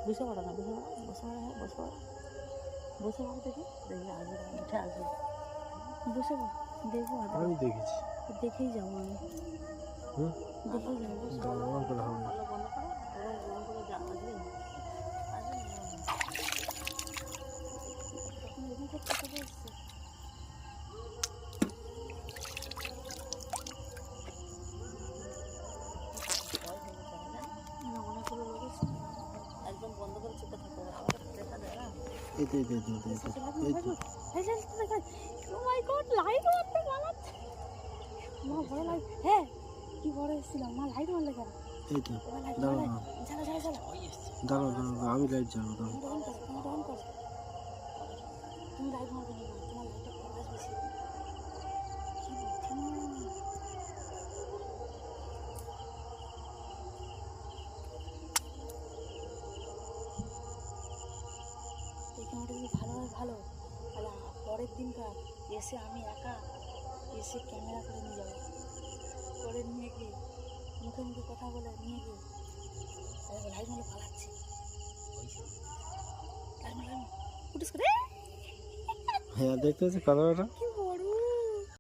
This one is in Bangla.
বসে পড়ো না, বসে পড়ো, বসে পড়ো, হ্যাঁ বসে পড়ো, বসে পড়ো দেখি, দেখি আসবে না, উঠে আসবে, বসে পড়ো, দেখবো আমি দেখেছি। দেখেই যাবো আমি, হুম, দেখেই যাবো, বসে পড়ো। আমার করে হবে না। ভালো বন্ধ করো, এবং বন্ধ করে যা আসবে না, আসবে না, তখন এরকম করতে চলে এসছে। না, অনেকগুলো লোক এসছে, একদম বন্ধ করে চেপে থাকতে হবে, আমাকে দেখা যায় না। এই তো এই তো এই তো এই তো এই তো। ও মাই গড, লাইট মারতে পালাচ্ছে, মা বড় লাইট, হ্যাঁ কি বড় এসেছিলাম, মা লাইট মারলে কেন? এই তো এবার লাইট দাঁড়াও মারলে, দাঁড়াও জ্বালা জ্বালা জ্বালা, দাঁড়াও দাঁড়াও, আমি লাইট জ্বালাবো দাঁড়াও। তুমি অন করো, তুমি অন করো, তুমি লাইট মারবে না, তোমার লাইটটা ফোকাস বেশি, কি বুদ্ধি না। এই ক্যামেরাটা যদি ভালো হয় ভালো, তাহলে পরের দিনকার এসে আমি একা এসে ক্যামেরা করে নিয়ে যাবো, করে নিয়ে গিয়ে মুখে মুখে কথা বলে নিয়ে গিয়ে লাইট মারলে পালাচ্ছে, লাইট মারলে ফুটিস করে হ্যাঁ দেখতে পাচ্ছি কালারটা। কি